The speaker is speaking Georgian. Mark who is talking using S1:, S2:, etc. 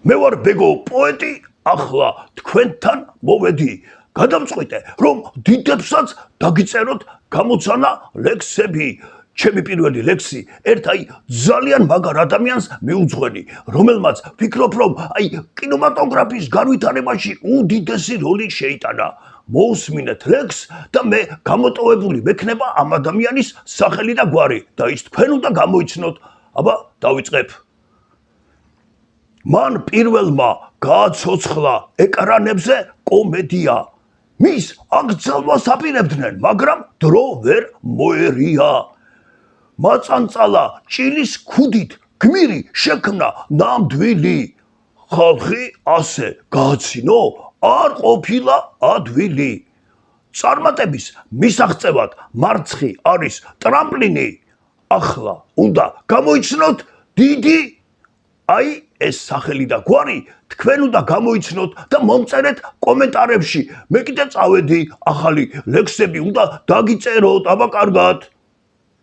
S1: მე ვარ ბეგო პოეტი, ახლა თქვენთან მოვედი. გადამწყვიტე, რომ დიდებსაც დაგიწეროთ გამოცანა ლექსები. ჩემი პირველი ლექსი ერთ ძალიან მაგარ ადამიანს მიუძღვენი, რომელმაც ვფიქრობ, რომ კინემატოგრაფის განვითარებაში უდიდესი როლი შეიტანა. მოусმინეთ ლექსს და მე გამოტოვებული მექნება ამ ადამიანის სახელი და გვარი და ის თქვენ უნდა გამოიცნოთ. აბა, დავიწყებ. მან პირველმა გააცოცხლა ეკრანებზე კომედია. მის აკრძალვას აპირებდნენ, მაგრამ დრო ვერ მოერია. მაწანწალა ჭილის ქუდით გმირი შექმნა ნამდვილი. ხალხი ასე გააცინო, არ ყოფილა ადვილი. წარმატების მისაღწევად მარცხი არის ტრამპლინი. ახლა უნდა გამოიცნოთ დიდი ეს სახელი და გვარი თქვენ უნდა გამოიცნოთ და მომწერეთ კომენტარებში. მე კიდე წავედი, ახალი ლექსები უნდა დაგიწეროთ. აბა, კარგად.